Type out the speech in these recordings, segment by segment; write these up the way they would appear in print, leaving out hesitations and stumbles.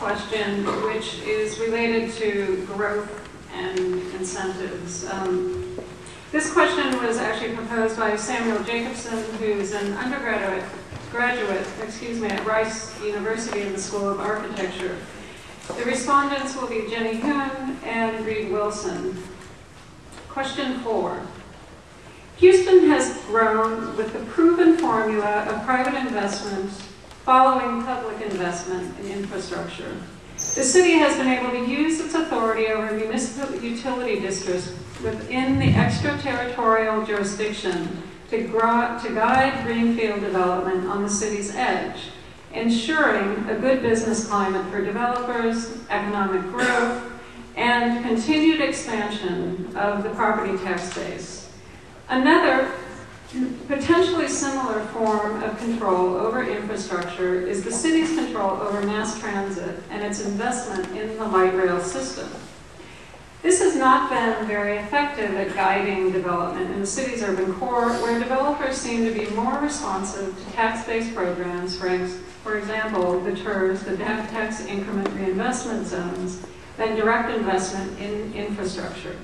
question, which is related to growth and incentives. This question was actually proposed by Samuel Jacobson, who's an undergraduate at Rice University in the School of Architecture. The respondents will be Jenny Hoon and Reed Wilson. Question 4. Houston has grown with the proven formula of private investment following public investment in infrastructure. The city has been able to use its authority over municipal utility districts within the extraterritorial jurisdiction to guide greenfield development on the city's edge, ensuring a good business climate for developers, economic growth, and continued expansion of the property tax base. Another potentially similar form of control over infrastructure is the city's control over mass transit and its investment in the light rail system. This has not been very effective at guiding development in the city's urban core, where developers seem to be more responsive to tax-based programs, for example, the TERS, the tax increment reinvestment zones, than direct investment in infrastructure.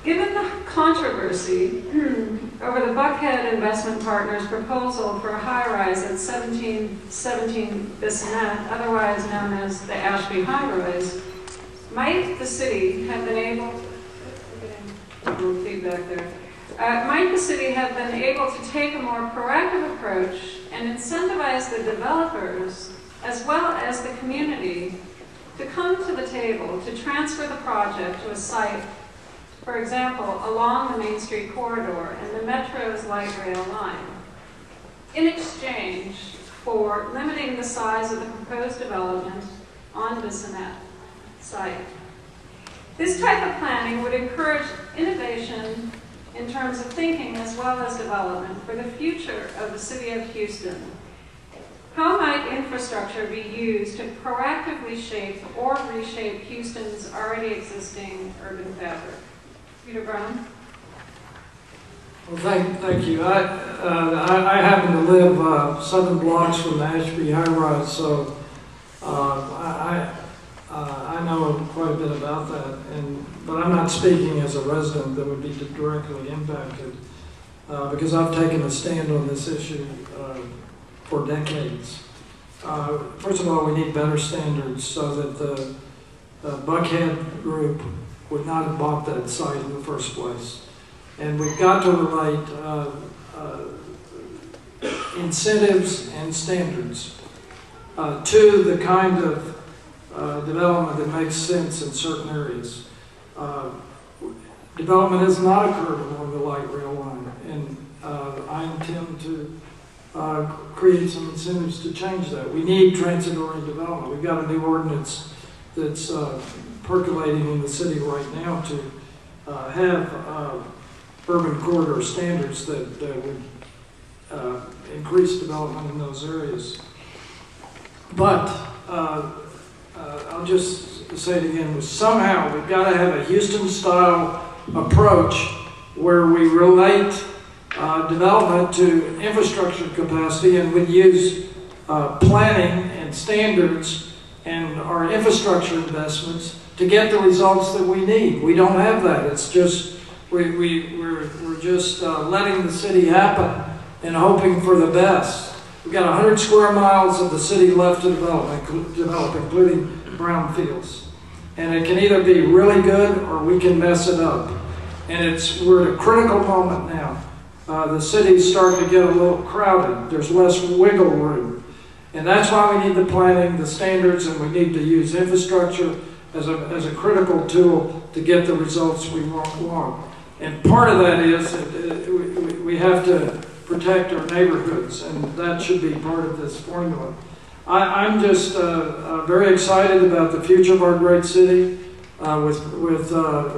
Given the controversy over the Buckhead Investment Partners' proposal for a high-rise at 1717 Bissonnette, otherwise known as the Ashby High-Rise, might the city have been able to take a more proactive approach and incentivize the developers as well as the community to come to the table to transfer the project to a site, for example, along the Main Street corridor and the Metro's light rail line, in exchange for limiting the size of the proposed development on Bissonnette site. This type of planning would encourage innovation in terms of thinking as well as development for the future of the city of Houston. How might infrastructure be used to proactively shape or reshape Houston's already existing urban fabric? Peter Brown? Well, thank you. I happen to live 7 blocks from the Ashby High-Rise, so I know quite a bit about that, but I'm not speaking as a resident that would be directly impacted because I've taken a stand on this issue for decades. First of all, we need better standards so that the Buckhead group would not have bought that site in the first place. And we've got to relate incentives and standards to the kind of development that makes sense in certain areas. Development has not occurred along the light rail line, and I intend to create some incentives to change that. We need transit-oriented development. We've got a new ordinance that's percolating in the city right now to have urban corridor standards that would increase development in those areas. But I'll just say it again, somehow we've got to have a Houston-style approach where we relate development to infrastructure capacity and would use planning and standards and our infrastructure investments to get the results that we need. We don't have that. It's just, we're just letting the city happen and hoping for the best. We've got 100 square miles of the city left to develop, including brownfields. And it can either be really good or we can mess it up. And we're at a critical moment now. The city's starting to get a little crowded. There's less wiggle room. And that's why we need the planning, the standards, and we need to use infrastructure as a critical tool to get the results we want. And part of that is we have to protect our neighborhoods, and that should be part of this formula. I'm just very excited about the future of our great city with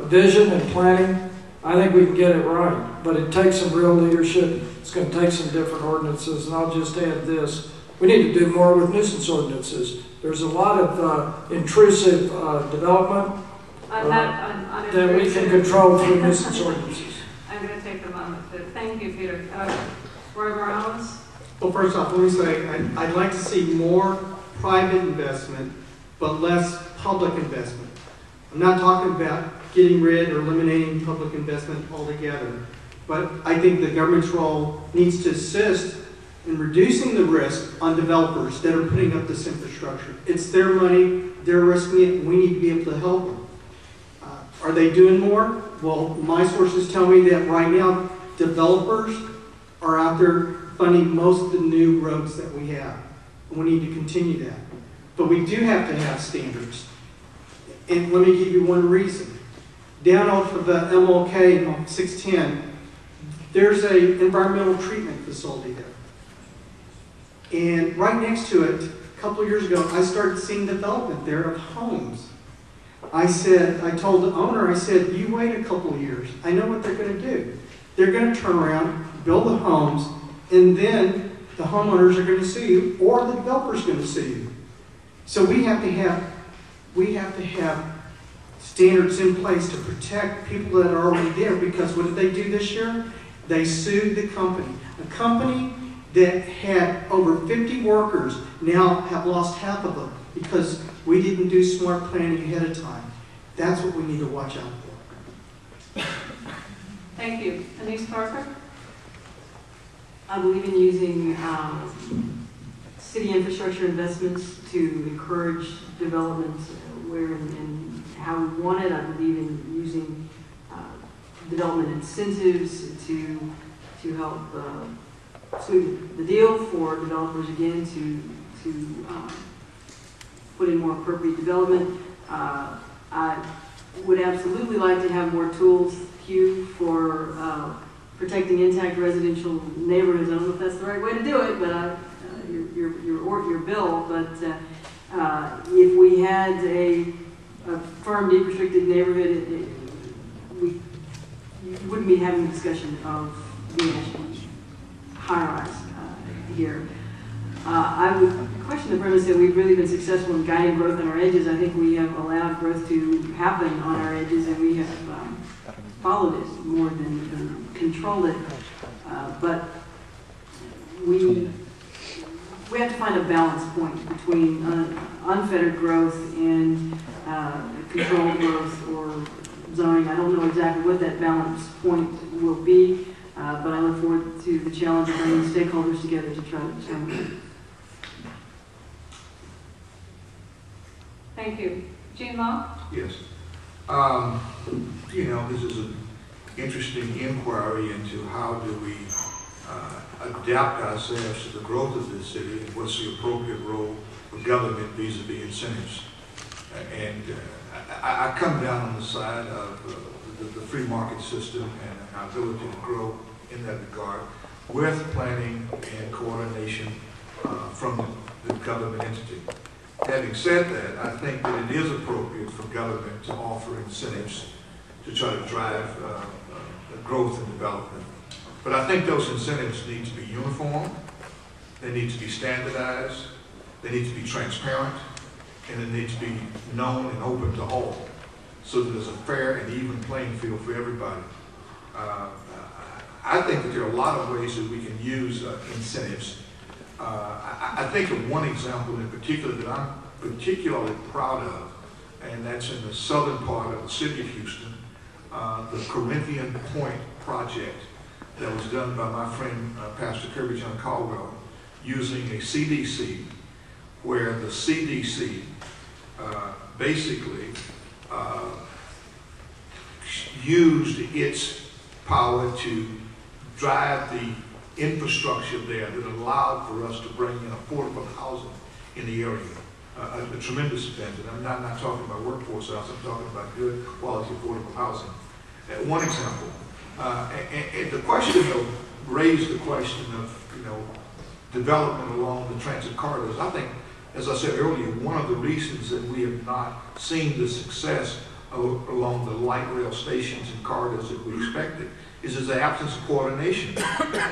vision and planning. I think we can get it right, but it takes some real leadership. It's going to take some different ordinances, and I'll just add this. We need to do more with nuisance ordinances. There's a lot of intrusive development that we can control through nuisance ordinances. I'm going to take a moment. Thank you, Peter. Roy Morales? Well, first off, let me say I'd like to see more private investment, but less public investment. I'm not talking about getting rid or eliminating public investment altogether, but I think the government's role needs to assist in reducing the risk on developers that are putting up this infrastructure. It's their money, they're risking it, and we need to be able to help them. Are they doing more? Well, my sources tell me that right now, developers are out there funding most of the new roads that we have. And we need to continue that. But we do have to have standards. And let me give you one reason. Down off of the MLK on 610, there's an environmental treatment facility there. And right next to it, a couple of years ago, I started seeing development there of homes. I told the owner, I said, you wait a couple of years. I know what they're going to do. They're going to turn around, build the homes, and then the homeowners are going to sue you, or the developer's going to sue you. So we have to have standards in place to protect people that are already there, because what did they do this year? They sued the company. A company that had over 50 workers now have lost half of them because we didn't do smart planning ahead of time. That's what we need to watch out for. Thank you. Annise Parker? I believe in using city infrastructure investments to encourage development where and how we want it. I believe in using development incentives to help sweeten the deal for developers again to put in more appropriate development. I would absolutely like to have more tools, Hugh, for protecting intact residential neighborhoods. I don't know if that's the right way to do it, but your bill. But if we had a firm, deed restricted neighborhood, you wouldn't be having a discussion of the high-rise here. I would question the premise that we've really been successful in guiding growth on our edges. I think we have allowed growth to happen on our edges, and we have followed it more than controlled it. But we have to find a balance point between unfettered growth and controlled growth or zoning. I don't know exactly what that balance point will be, but I look forward to the challenge of bringing stakeholders together to try to determine that. Thank you. Gene Locke? Yes. You know, this is an interesting inquiry into how do we adapt ourselves to the growth of this city and what's the appropriate role for government vis-a-vis incentives. And I come down on the side of the free market system and our ability to grow in that regard with planning and coordination from the government entity. Having said that, I think that it is appropriate for government to offer incentives to try to drive growth and development. But I think those incentives need to be uniform, they need to be standardized, they need to be transparent, and they need to be known and open to all, so that there's a fair and even playing field for everybody. I think that there are a lot of ways that we can use incentives. I think of one example in particular that I'm particularly proud of, and that's in the southern part of the city of Houston, the Corinthian Point project that was done by my friend Pastor Kirby John Caldwell using a CDC, where the CDC basically used its power to drive the infrastructure there that allowed for us to bring in affordable housing in the area. A tremendous event, and I'm not talking about workforce housing, I'm talking about good quality affordable housing. One example. And the question though raised the question of, you know, development along the transit corridors. I think, as I said earlier, one of the reasons that we have not seen the success along the light rail stations and corridors that we expected is the absence of coordination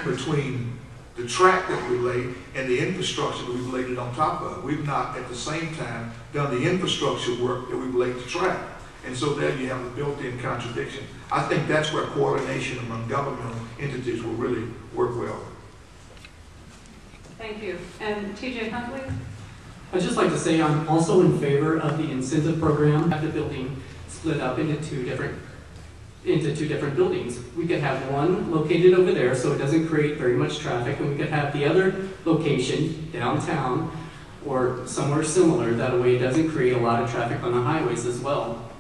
between the track that we laid and the infrastructure that we've laid it on top of. We've not at the same time done the infrastructure work that we've laid the track. And so there you have a built-in contradiction. I think that's where coordination among governmental entities will really work well. Thank you. And TJ Huntley? I'd just like to say I'm also in favor of the incentive program. Have the building split up into two different buildings. We could have one located over there so it doesn't create very much traffic, and we could have the other location downtown or somewhere similar. That way it doesn't create a lot of traffic on the highways as well.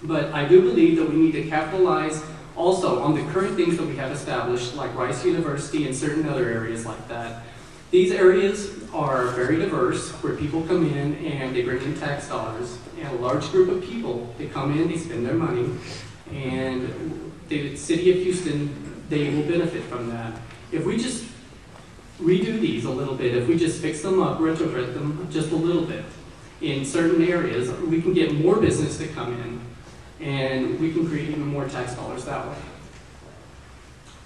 But I do believe that we need to capitalize also on the current things that we have established, like Rice University and certain other areas like that. These areas are very diverse, where people come in and they bring in tax dollars, and a large group of people, they come in, they spend their money, and the city of Houston, they will benefit from that. If we just redo these a little bit, if we just fix them up, retrofit them just a little bit in certain areas, we can get more business to come in, and we can create even more tax dollars that way.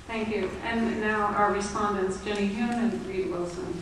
Thank you. And now our respondents, Jenny Hume and Reed Wilson.